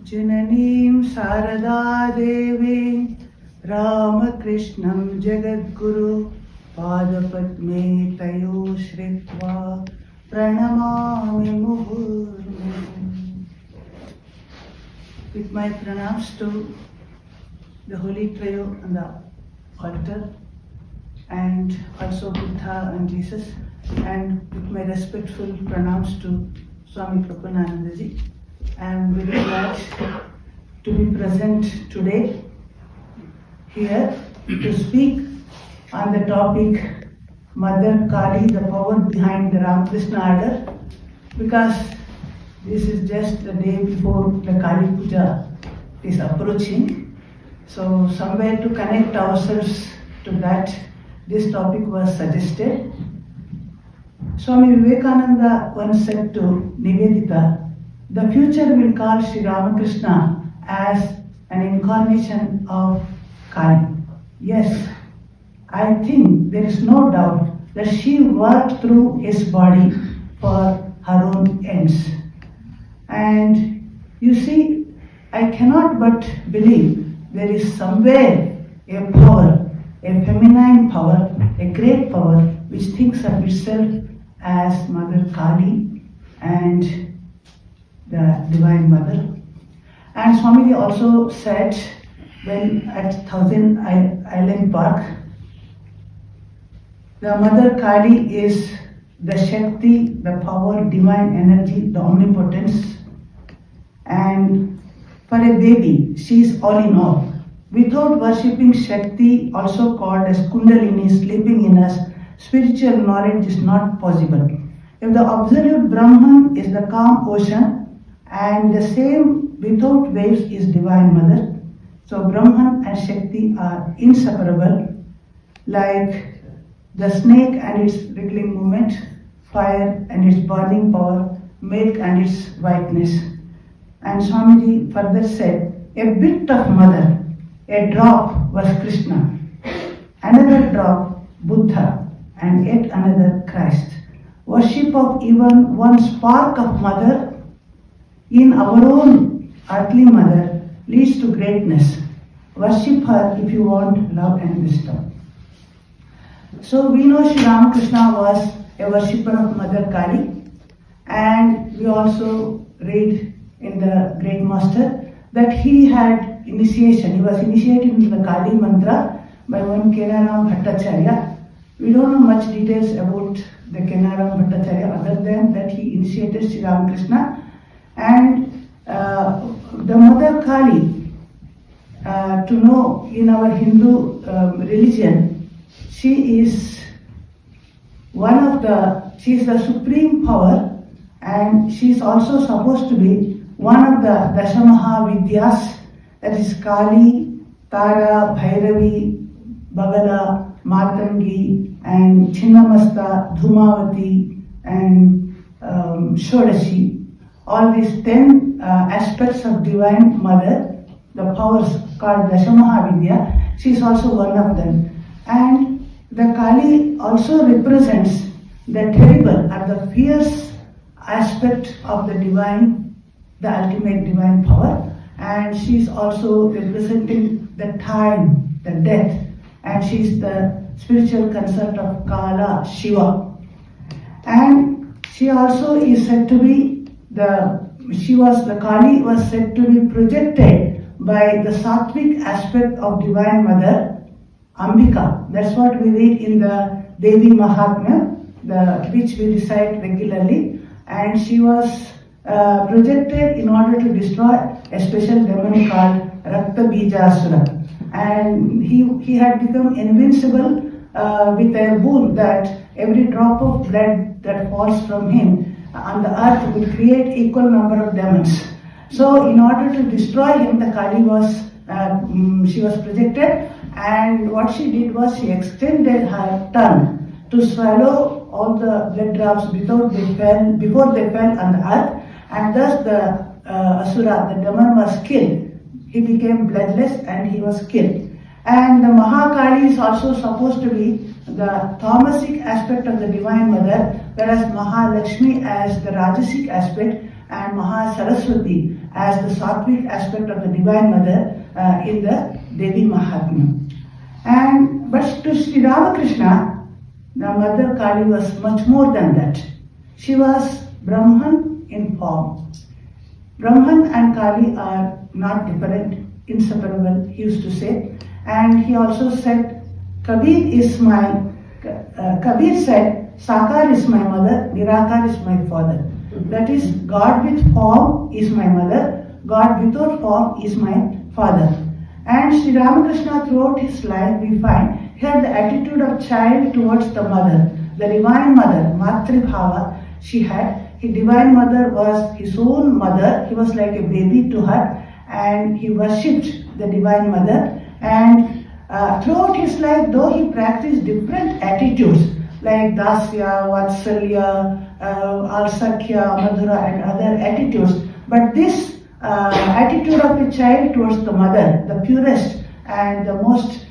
Jananim Sarada Devi Ramakrishnam Jagadguru Padapadme Tayo Shritva Pranamami Muhurmu. With my pranams to the Holy Trio on the altar, and also Buddha and Jesus, and with my respectful pranams to Swami Prapananandaji. I am very glad to be present today here to speak on the topic Mother Kali, the power behind the Ramakrishna Order, because this is just the day before the Kali Puja is approaching. So somewhere to connect ourselves to that, this topic was suggested. Swami Vivekananda once said to Nivedita, the future will call Sri Ramakrishna as an incarnation of Kali. Yes, I think there is no doubt that she worked through his body for her own ends. And you see, I cannot but believe there is somewhere a power, a feminine power, a great power which thinks of itself as Mother Kali and the Divine Mother. And Swamiji also said when at Thousand Island Park, the Mother Kali is the Shakti, the power, divine energy, the omnipotence. And for a baby, she is all in all. Without worshipping Shakti, also called as Kundalini, sleeping in us, spiritual knowledge is not possible. If the absolute Brahman is the calm ocean, and the same without waves is Divine Mother, so Brahman and Shakti are inseparable, like the snake and its wriggling movement, fire and its burning power, milk and its whiteness. And Swamiji further said, a bit of Mother, a drop was Krishna, another drop Buddha, and yet another Christ. Worship of even one spark of Mother in our own earthly Mother leads to greatness. Worship her if you want love and wisdom. So we know Sri Ramakrishna was a worshipper of Mother Kali, and we also read in the Great Master that he had initiation. He was initiated into the Kali mantra by one Kenaram Bhattacharya. We don't know much details about the Kenaram Bhattacharya other than that he initiated Sri Ramakrishna. And the Mother Kali, to know in our Hindu religion, she is she is the supreme power, and she is also supposed to be one of the Dashamaha Vidyas, that is Kali, Tara, Bhairavi, Bagala, Matangi, and Chinnamasta, Dhumavati, and Shodashi. All these 10 aspects of Divine Mother, the powers called Dashamaha Vidya, she is also one of them. And the Kali also represents the terrible or the fierce aspect of the divine, the ultimate divine power. And she is also representing the time, the death, and she is the spiritual consort of Kala, Shiva. And she also is said to be the Kali was said to be projected by the sattvic aspect of Divine Mother, Ambika. That's what we read in the Devi Mahatmya, which we recite regularly. And she was projected in order to destroy a special demon called Rakta Bijasura. And he had become invincible with a boon that every drop of blood that falls from him on the earth will create equal number of demons. So in order to destroy him, the Kali she was projected, and what she did was she extended her tongue to swallow all the blood drops before they fell on the earth, and thus the Asura, the demon, was killed. He became bloodless and he was killed. And the Mahakali is also supposed to be the tamasic aspect of the Divine Mother, whereas Mahalakshmi as the Rajasic aspect and Mahasaraswati as the Sattvic aspect of the Divine Mother in the Devi Mahatmya. But to Sri Ramakrishna, the Mother Kali was much more than that. She was Brahman in form. Brahman and Kali are not different, inseparable, he used to say. And he also said, Kabir said, Sakar is my mother, Nirakar is my father. That is, God with form is my mother, God without form is my father. And Sri Ramakrishna, throughout his life, we find he had the attitude of child towards the mother, the Divine Mother, Matri Bhava she had. His Divine Mother was his own mother. He was like a baby to her, and he worshipped the Divine Mother. And throughout his life, though he practiced different attitudes like Dasya, Vatsalya, Alsakya, Madhura, and other attitudes, but this attitude of a child towards the mother, the purest and the most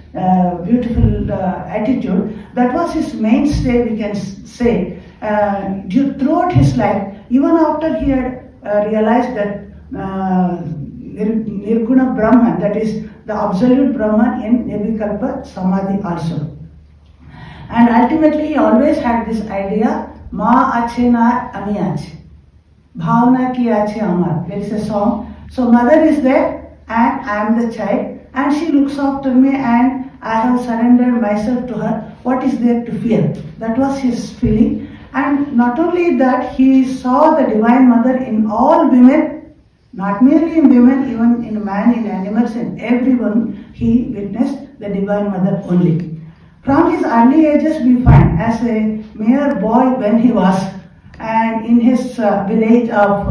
beautiful attitude, that was his mainstay, we can say, throughout his life, even after he had realized that Nirguna Brahman, that is the absolute Brahman in Nirvikalpa Samadhi also. And ultimately he always had this idea, Ma ache na ami ache, Bhavana ki ache amar. There is a song. So mother is there and I am the child, and she looks after me and I have surrendered myself to her. What is there to fear? That was his feeling. And not only that, he saw the Divine Mother in all women, not merely in women, even in man, in animals, in everyone, he witnessed the Divine Mother only. From his early ages, we find, as a mere boy when he was, and in his village of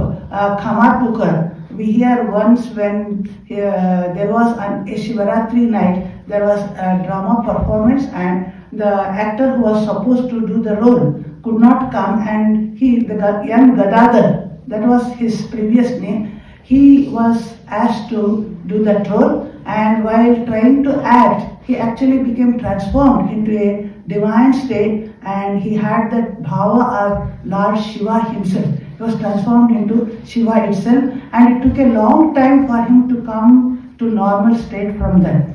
Kamarpukar, we hear once when there was a Shivaratri night, there was a drama performance, and the actor who was supposed to do the role could not come, and the young Gadadhar, that was his previous name, he was asked to do that role, and while trying to act, he actually became transformed into a divine state, and he had that bhava of Lord Shiva himself. He was transformed into Shiva itself, and it took a long time for him to come to normal state from that.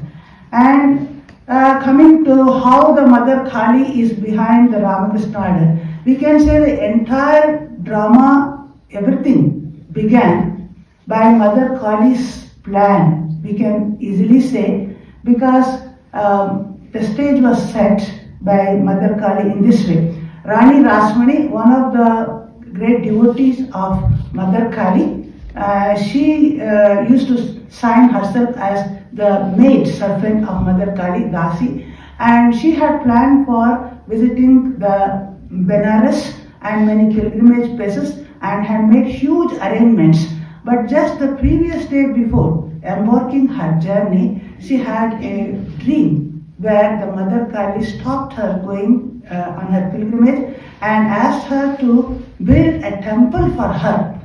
And coming to how the Mother Kali is behind the Ramakrishna Order, we can say the entire drama, everything began by Mother Kali's plan, we can easily say, because the stage was set by Mother Kali in this way. Rani Rasmani, one of the great devotees of Mother Kali, she used to sign herself as the maid servant of Mother Kali, Dasi, and she had planned for visiting the Benares and many pilgrimage places and had made huge arrangements. But just the previous day before embarking her journey, she had a dream where the Mother Kali stopped her going on her pilgrimage and asked her to build a temple for her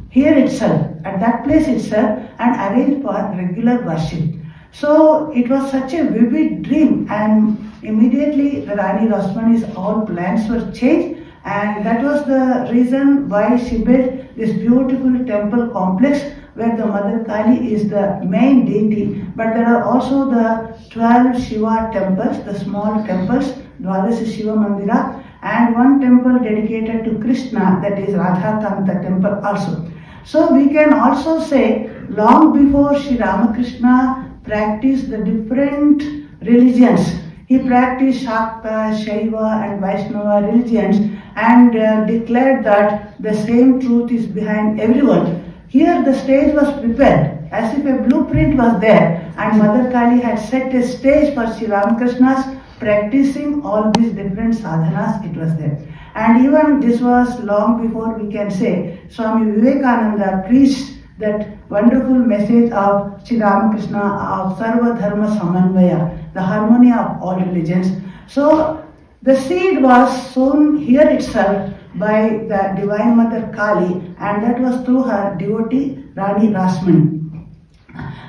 here itself, at that place itself, and arrange for regular worship. So it was such a vivid dream, and immediately the Rani Rasmani's all plans were changed, and that was the reason why she built this beautiful temple complex where the Mother Kali is the main deity, but there are also the 12 Shiva temples, the small temples, Dwadasa Shiva Mandira, and one temple dedicated to Krishna, that is Radhakanta temple also. So we can also say, long before Sri Ramakrishna practiced the different religions, he practiced Shakta, Shaiva and Vaishnava religions and declared that the same truth is behind everyone. Here the stage was prepared as if a blueprint was there, and Mother Kali had set a stage for Sri Ramakrishna's practicing all these different sadhanas, it was there. And even this was long before, we can say, Swami Vivekananda preached that wonderful message of Sri Ramakrishna of Sarva Dharma Samanvaya, the harmony of all religions. So The seed was sown here itself by the Divine Mother Kali, and that was through her devotee Rani Rasmani.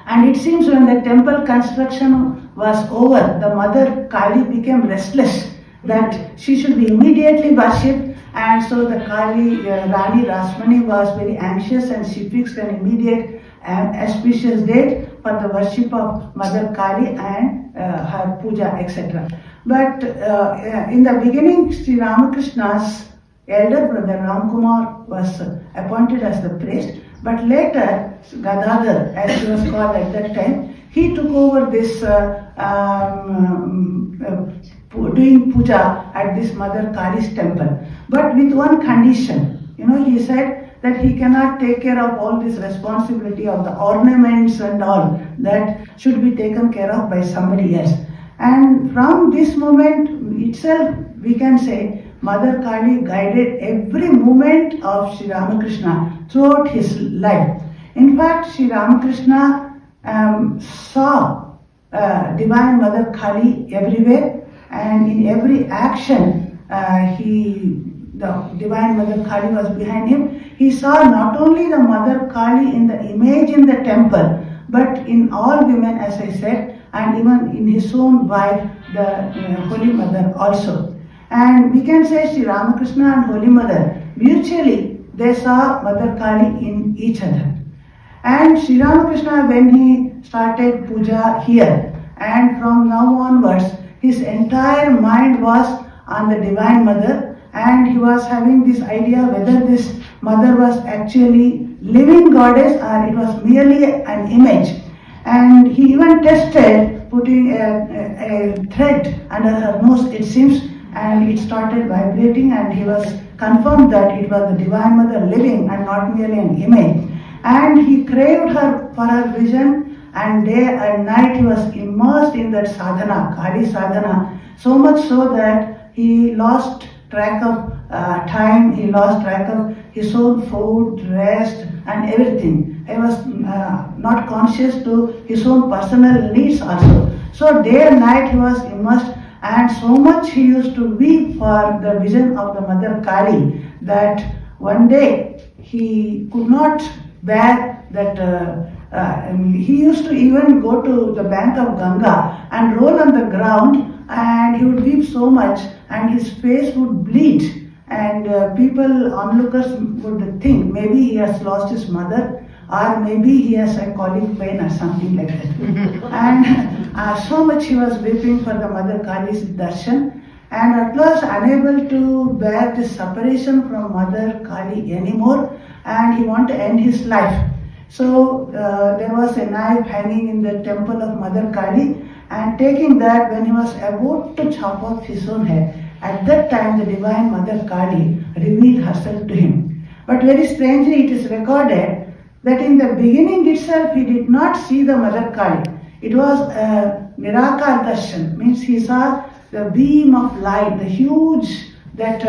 And it seems when the temple construction was over, the Mother Kali became restless that she should be immediately worshipped, and so the Kali, Rani Rasmani was very anxious, and she fixed an immediate auspicious date for the worship of Mother Kali and her puja, etc. But in the beginning, Sri Ramakrishna's elder brother Ramkumar was appointed as the priest, but later Gadadhar, as he was called at that time, he took over this doing puja at this Mother Kali's temple, but with one condition. He said that he cannot take care of all this responsibility of the ornaments and all that should be taken care of by somebody else. And from this moment itself, we can say Mother Kali guided every movement of Sri Ramakrishna throughout his life. In fact, Sri Ramakrishna saw Divine Mother Kali everywhere, and in every action the Divine Mother Kali was behind him. He saw not only the Mother Kali in the image in the temple, but in all women, as I said, and even in his own wife, the Holy Mother also. And we can say Sri Ramakrishna and Holy Mother, mutually they saw Mother Kali in each other. And Sri Ramakrishna, when he started puja here, and from now onwards, his entire mind was on the Divine Mother, and he was having this idea whether this mother was actually living goddess or it was merely an image. And he even tested putting a thread under her nose, it seems, and it started vibrating, and he was confirmed that it was the Divine Mother living and not merely an image. And he craved her for her vision, and day and night he was immersed in that sadhana, Kali sadhana, so much so that he lost track of time, he lost track of his own food, rest and everything. He was not conscious to his own personal needs also. So day and night he was immersed, and so much he used to weep for the vision of the Mother Kali that one day he could not bear that. He used to even go to the bank of Ganga and roll on the ground, and he would weep so much, and his face would bleed, and people, onlookers, would think maybe he has lost his mother, or maybe he has a colic pain or something like that. And so much he was weeping for the Mother Kali's darshan, and at last unable to bear this separation from Mother Kali anymore, and he wanted to end his life. So there was a knife hanging in the temple of Mother Kali, and taking that, when he was about to chop off his own head, at that time the Divine Mother Kali revealed herself to him. But very strangely it is recorded that in the beginning itself he did not see the Mother Kali. It was a Nirakar Darshan, means he saw the beam of light, the huge, that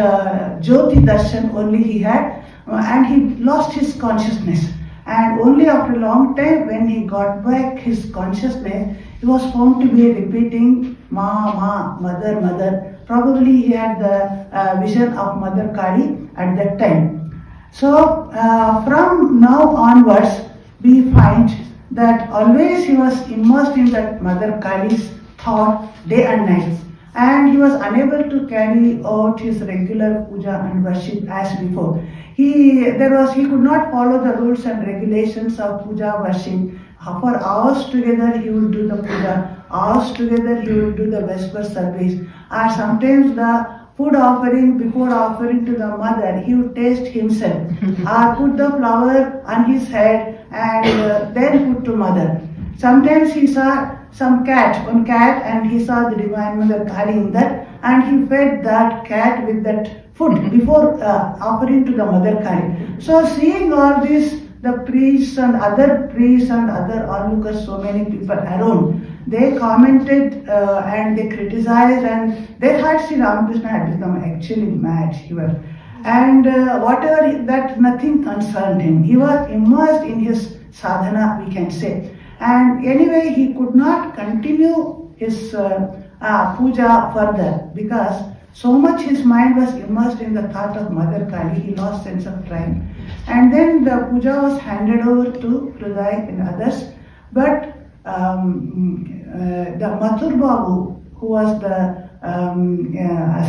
Jyoti Darshan only he had, and he lost his consciousness. And only after a long time, when he got back his consciousness, he was found to be repeating Ma, Ma, Mother, Mother. Probably he had the vision of Mother Kali at that time. So from now onwards, we find that always he was immersed in that Mother Kali's thought day and night. And he was unable to carry out his regular puja and worship as before. He could not follow the rules and regulations of puja worship. For hours together he would do the puja, hours together he would do the Vesper service, or sometimes the food offering, before offering to the mother, he would taste himself, or put the flower on his head and then put to mother. Sometimes he saw one cat, and he saw the Divine Mother Kali in that, and he fed that cat with that food before offering to the Mother Kali. So seeing all this, the priests and other onlookers, so many people around, they commented and they criticized, and they thought Sri Ramakrishna had become actually mad here. And whatever that, nothing concerned him. He was immersed in his sadhana, we can say. And anyway, he could not continue his puja further, because So much his mind was immersed in the thought of Mother Kali, he lost sense of time. And then the puja was handed over to Hriday and others. But the Mathur Babu, who was the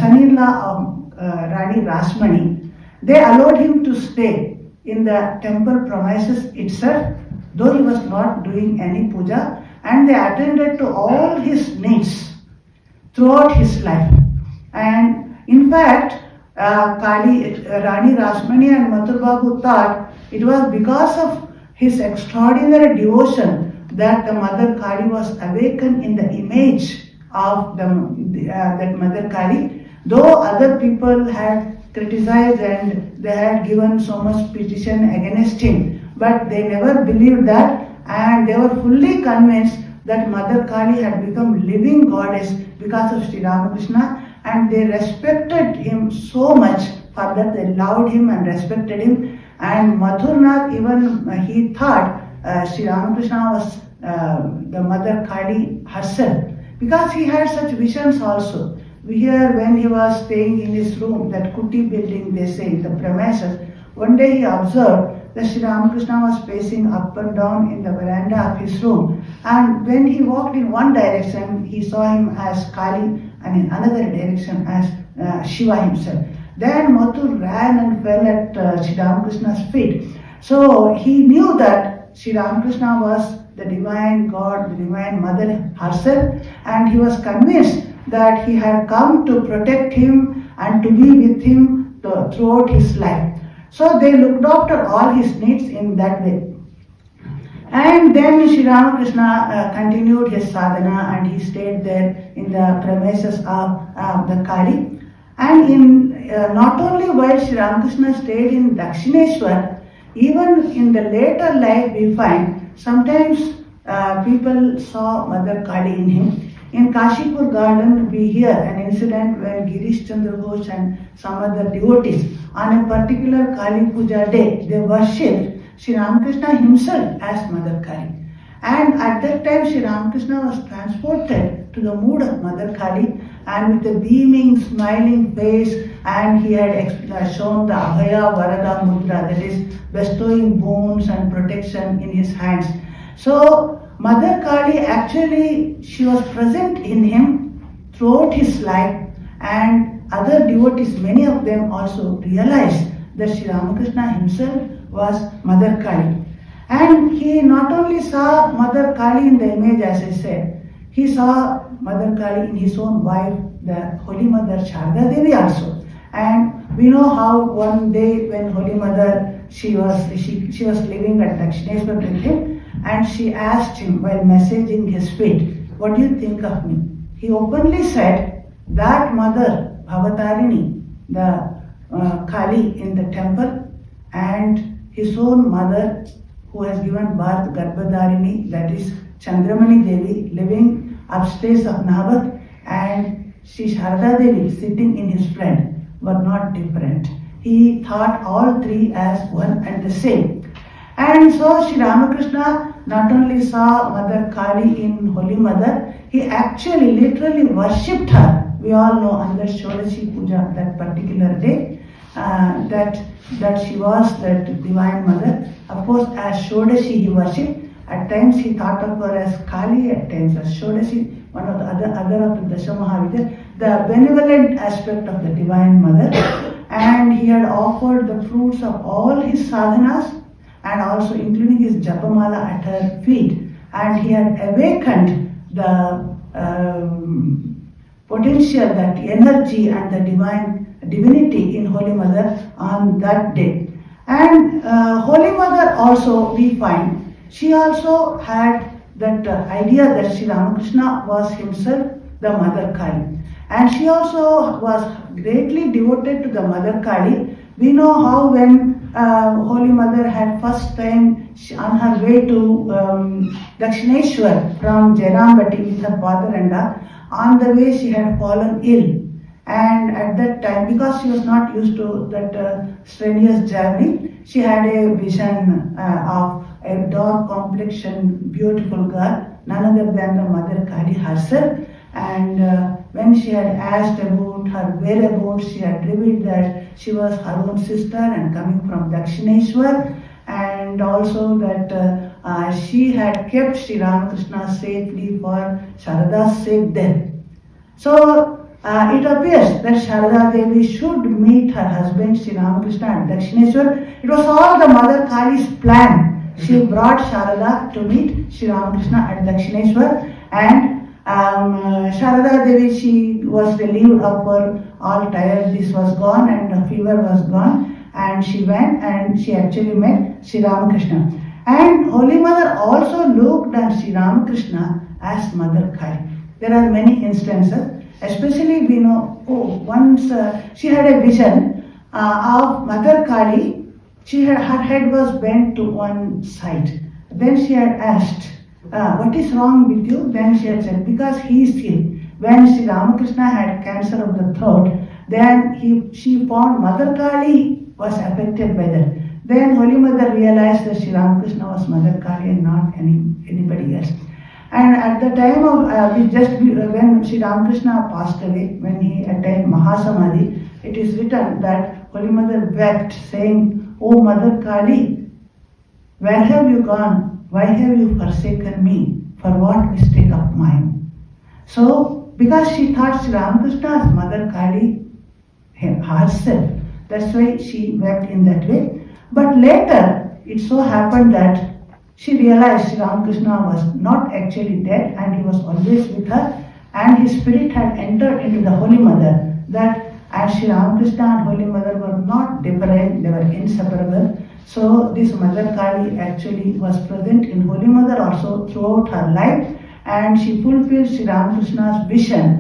son-in-law of Rani Rasmani, they allowed him to stay in the temple premises itself, though he was not doing any puja, and they attended to all his needs throughout his life. And in fact, Rani Rasmani and Mathur Babu thought it was because of his extraordinary devotion that the Mother Kali was awakened in the image of that Mother Kali, though other people had criticized and they had given so much petition against him, but they never believed that, and they were fully convinced that Mother Kali had become living goddess because of Sri Ramakrishna, and they respected him so much for that. They loved him and respected him. And Madhurnath, even he thought Sri Ramakrishna was the Mother Kali herself, because he had such visions also. We hear when he was staying in his room, that Kuti building, they say, the premises, one day he observed that Sri Ramakrishna was pacing up and down in the veranda of his room, and when he walked in one direction, he saw him as Kali, and in another direction as Shiva himself. Then Mathur ran and fell at Sri Ramakrishna's feet. So he knew that Sri Ramakrishna was the divine God, the divine Mother herself, and he was convinced that he had come to protect him and to be with him throughout his life. So they looked after all his needs in that way. And then Sri Ramakrishna continued his sadhana, and he stayed there in the premises of the Kali. And in not only while Sri Ramakrishna stayed in Dakshineshwar, even in the later life we find sometimes people saw Mother Kali in him. In Kashipur garden we hear an incident where Girish Chandra Ghosh and some other devotees on a particular Kali Puja day, they worshipped Sri Ramakrishna himself as Mother Kali. And at that time Sri Ramakrishna was transported to the mood of Mother Kali, and with a beaming, smiling face, and he had shown the Abhaya Varada Mudra, that is bestowing boons and protection in his hands. So Mother Kali actually, she was present in him throughout his life, and other devotees, many of them also realized that Sri Ramakrishna himself was Mother Kali. And he not only saw Mother Kali in the image, as I said, he saw Mother Kali in his own wife, the Holy Mother Sarada Devi also. And we know how one day when Holy Mother, she was living at Dakshineshwar with him, and she asked him while messaging his feet, "What do you think of me?" He openly said that Mother Bhavatarini, the Kali in the temple, and his own mother who has given birth, Garbhadarini, that is Chandramani Devi, living upstairs of Nabak, and Sri Sarada Devi sitting in his front, were not different. He thought all three as one and the same. And so Sri Ramakrishna not only saw Mother Kali in Holy Mother, he actually literally worshipped her. We all know under Shodashi Puja that particular day, that she was that divine Mother. Of course, as Shodashi he worshipped. At times he thought of her as Kali, at times as Shodashi, one of the other of the Dashamahavidya, the benevolent aspect of the divine Mother. And he had offered the fruits of all his sadhanas, and also including his Japamala at her feet. And he had awakened the potential, that energy and the divinity in Holy Mother on that day. And Holy Mother also, we find, she also had that idea that Sri Ramakrishna was himself the Mother Kali. And she also was greatly devoted to the Mother Kali. We know how when Holy Mother had first time on her way to Dakshineshwar from Jairambati with her father-in-law, on the way she had fallen ill. And at that time, because she was not used to that strenuous journey, she had a vision of a dark complexion, beautiful girl, none other than the Mother Kali herself. And when she had asked about her whereabouts, she had revealed that she was her own sister and coming from Dakshineshwar, and also that she had kept Sri Ramakrishna safely for Sarada's sake there. So it appears that Sarada Devi should meet her husband Sri Ramakrishna at Dakshineshwar. It was all the Mother Kali's plan. She brought Sarada to meet Sri Ramakrishna at Dakshineshwar, and Sarada Devi, she was relieved of her all tiredness was gone and the fever was gone, and she went and she actually met Sri Ramakrishna. And Holy Mother also looked at Sri Ramakrishna as Mother Kali. There are many instances, especially we know, once she had a vision of Mother Kali. Her head was bent to one side. Then she had asked, what is wrong with you? Then she had said, because he is ill. When Sri Ramakrishna had cancer of the throat, then she found Mother Kali was affected by that. Then Holy Mother realized that Sri Ramakrishna was Mother Kali and not anybody else. And at the time of, when Sri Ramakrishna passed away, when he attained Mahasamadhi, it is written that Holy Mother wept, saying, "O Mother Kali, where have you gone? Why have you forsaken me? For what mistake of mine?" So, because she thought Sri Ramakrishna as Mother Kali herself, that's why she wept in that way. But later, it so happened that she realized Sri Ramakrishna was not actually dead and he was always with her, and his spirit had entered into the Holy Mother, that as Sri Ramakrishna and Holy Mother were not different, they were inseparable. So this Mother Kali actually was present in Holy Mother also throughout her life, and she fulfilled Sri Ramakrishna's vision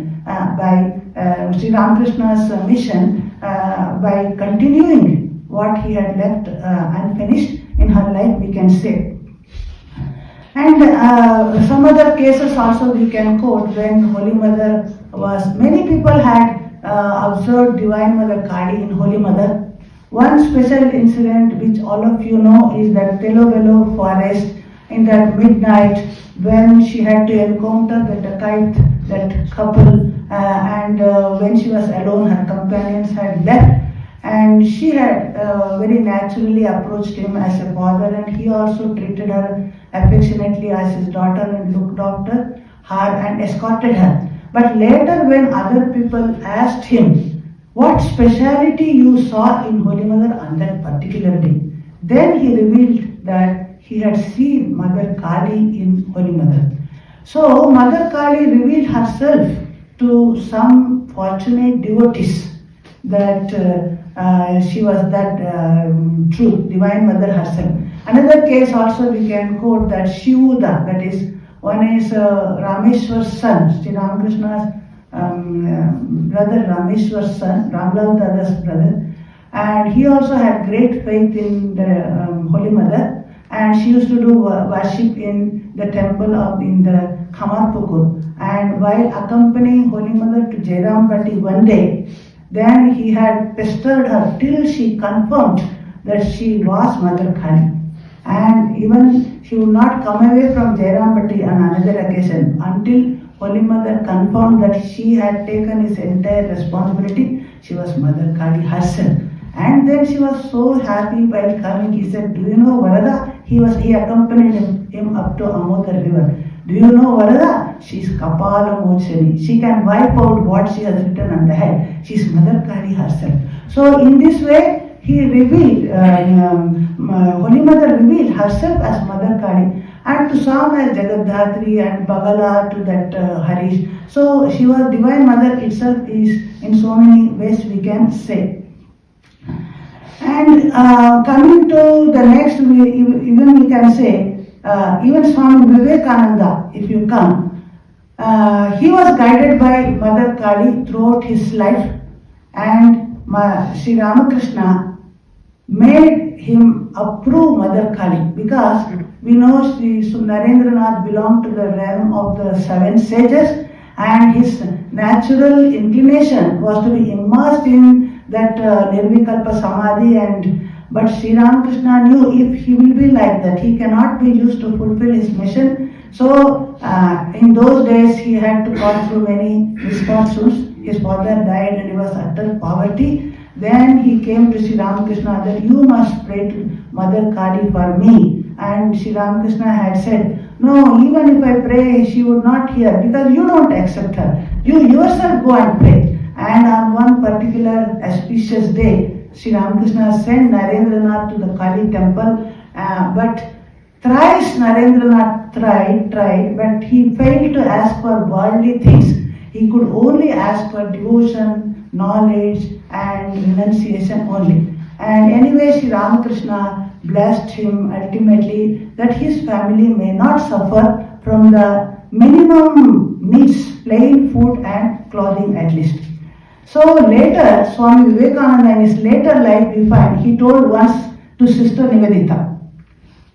Sri Ramakrishna's mission by continuing what he had left unfinished in her life, we can say. And some other cases also we can quote when Holy Mother was, many people had observed Divine Mother Kali in Holy Mother. One special incident which all of you know is that Telobelo forest in that midnight when she had to encounter that couple, and when she was alone, her companions had left, and she had very naturally approached him as a father, and he also treated her affectionately as his daughter and looked after her and escorted her. But later when other people asked him, what speciality you saw in Holy Mother on that particular day, then he revealed that he had seen Mother Kali in Holy Mother. So Mother Kali revealed herself to some fortunate devotees that she was that true Divine Mother herself. Another case also we can quote that Shivuda, that is, one is Rameshwar's son, Sri Ramakrishna's brother Rameshwar's son, Ramlal Dada's brother, and he also had great faith in the Holy Mother, and she used to do worship in the temple in the Kamarpukur. And while accompanying Holy Mother to Jairampati one day, then he had pestered her till she confirmed that she was Mother Kali. And even she would not come away from Jairampati on another occasion until Holy Mother confirmed that she had taken his entire responsibility. She was Mother Kali herself. And then she was so happy while coming. He said, "Do you know Varada?" He accompanied him up to Amodar river. "Do you know Varada? She is Kapala Mochani. She can wipe out what she has written on the head. She is Mother Kali herself." So in this way, he revealed, Holy Mother revealed herself as Mother Kali, and to some as Jagaddatri and Bagala to that Harish. So she was Divine Mother itself is in so many ways we can say. And coming to the next, even we can say, even Swami Vivekananda, if you come, he was guided by Mother Kali throughout his life, and Sri Ramakrishna made him approve Mother Kali, because we know Sri Narendranath belonged to the realm of the 7 sages, and his natural inclination was to be immersed in that Nirvikalpa Samadhi, but Sri Ramakrishna knew if he will be like that, he cannot be used to fulfill his mission, So in those days he had to pass through many misfortunes. His father died and he was utter poverty. Then he came to Sri Ramakrishna that you must pray to Mother Kali for me. And Sri Ramakrishna had said, no, even if I pray, she would not hear because you don't accept her. You yourself go and pray. And on one particular auspicious day, Sri Ramakrishna sent Narendranath to the Kali temple, but thrice Narendranath tried, but he failed to ask for worldly things. He could only ask for devotion, knowledge and renunciation only. And anyway, Sri Ramakrishna blessed him ultimately that his family may not suffer from the minimum needs, plain food and clothing at least. So later, Swami Vivekananda in his later life we find, he told once to Sister Nivedita,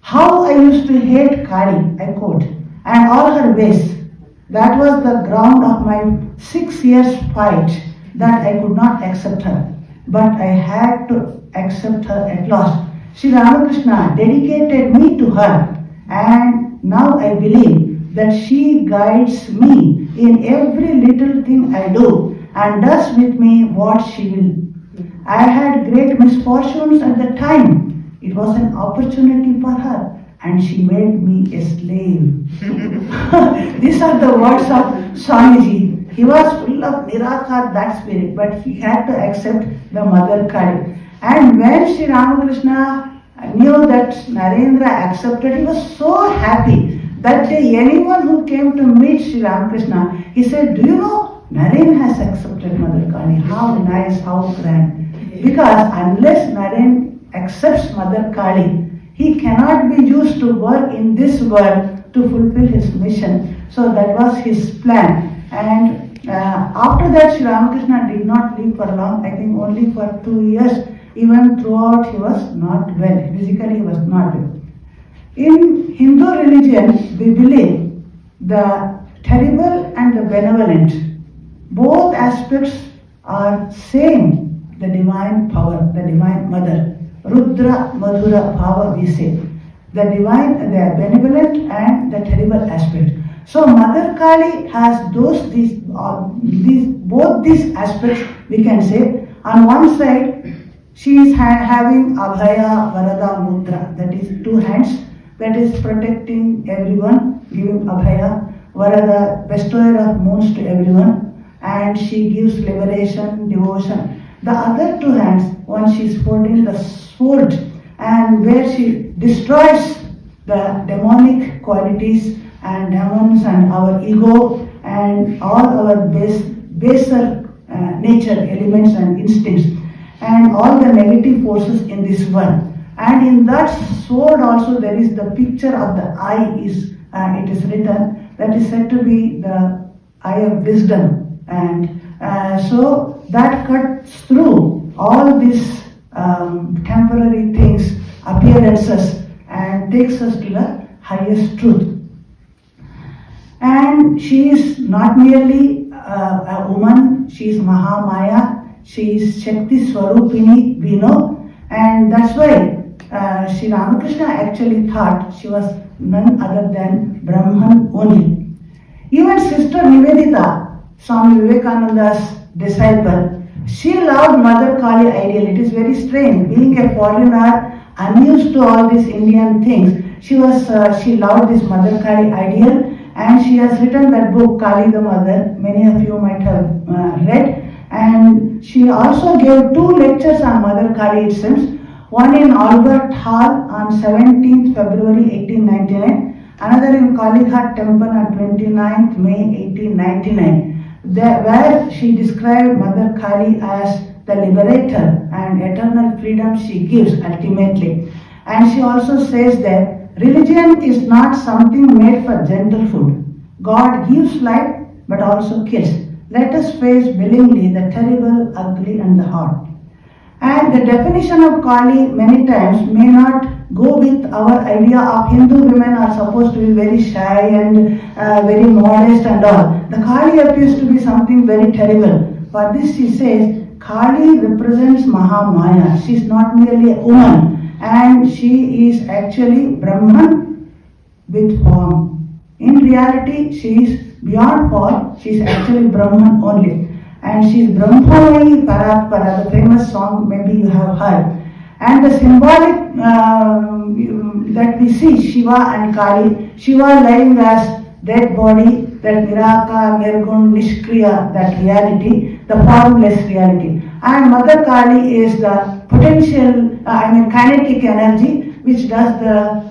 how I used to hate Kali, I quote, and all her ways. That was the ground of my 6 years fight that I could not accept her. But I had to accept her at last. Sri Ramakrishna dedicated me to her, and now I believe that she guides me in every little thing I do and does with me what she will. I had great misfortunes at the time. It was an opportunity for her, and she made me a slave. These are the words of Swamiji. He was full of nirakar, that spirit, but he had to accept the Mother Kali. And when Sri Ramakrishna knew that Narendra accepted, he was so happy. That day, anyone who came to meet Sri Ramakrishna, he said, do you know, Naren has accepted Mother Kali. How nice, how grand. Because unless Naren accepts Mother Kali, he cannot be used to work in this world to fulfill his mission. So that was his plan. And after that, Sri Ramakrishna did not live for long, I think only for 2 years. Even throughout he was not well, physically he was not well. In Hindu religion, we believe the terrible and the benevolent, both aspects are same, the divine power, the divine mother. Rudra Madhura Bhava we say. The divine, the benevolent and the terrible aspect. So Mother Kali has both these aspects we can say. On one side, she is having Abhaya, Varada, Mudra, that is 2 hands, that is protecting everyone, giving Abhaya, Varada, bestower of moons to everyone, and she gives liberation, devotion. The other 2 hands, one she is holding the sword, and where she destroys the demonic qualities and demons and our ego and all our baser nature elements and instincts and all the negative forces in this world. And in that sword also there is the picture of the eye it is written, that is said to be the eye of wisdom. And so that cuts through all these temporary things, appearances, and takes us to the highest truth. And she is not merely a woman, she is Mahamaya, she is Shakti Swarupini, we know, and that's why Sri Ramakrishna actually thought she was none other than Brahman only. Even Sister Nivedita, Swami Vivekananda's disciple, she loved Mother Kali ideal. It is very strange. Being a foreigner, unused to all these Indian things, she loved this Mother Kali ideal, and she has written that book, Kali the Mother. Many of you might have read. And she also gave 2 lectures on Mother Kali, it seems. One in Albert Hall on 17th February 1899, another in Kalighat Temple on 29th May 1899, where she described Mother Kali as the liberator and eternal freedom she gives ultimately. And she also says that religion is not something made for gentle food. God gives life but also kills. Let us face willingly the terrible, ugly and the hard. And the definition of Kali many times may not go with our idea of Hindu women are supposed to be very shy and very modest and all. The Kali appears to be something very terrible. For this she says, Kali represents Mahamaya. She is not merely a woman, and she is actually Brahman with form. In reality, she is beyond form, she is actually Brahman only. And she is Brahmavai Paratpara, the famous song maybe you have heard. And the symbolic that we see, Shiva and Kali, Shiva lying as dead body, that Niraka, Nirgun, Nishkriya, that reality, the formless reality. And Mother Kali is the potential, kinetic energy which does the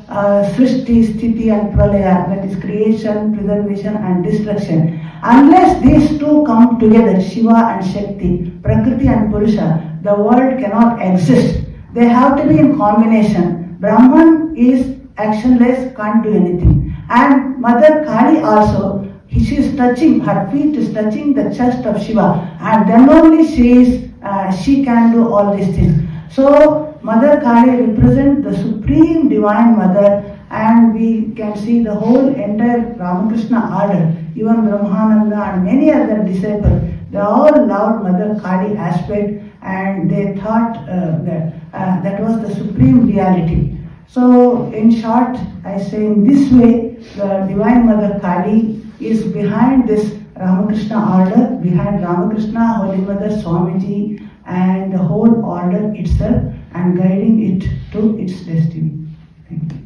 Srishti, Sthiti and Pralaya, that is creation, preservation and destruction. Unless these two come together, Shiva and Shakti, Prakriti and Purusha, the world cannot exist. They have to be in combination. Brahman is actionless, can't do anything. And Mother Kali also, she is touching, her feet is touching the chest of Shiva, and then only she can do all these things. So Mother Kali represents the Supreme Divine Mother, and we can see the whole entire Ramakrishna Order, even Brahmananda and many other disciples, they all loved Mother Kali aspect, and they thought that was the supreme reality. So in short, I say in this way, the Divine Mother Kali is behind this Ramakrishna Order, behind Ramakrishna, Holy Mother, Swamiji, and the whole order itself, and guiding it to its destiny. Thank you.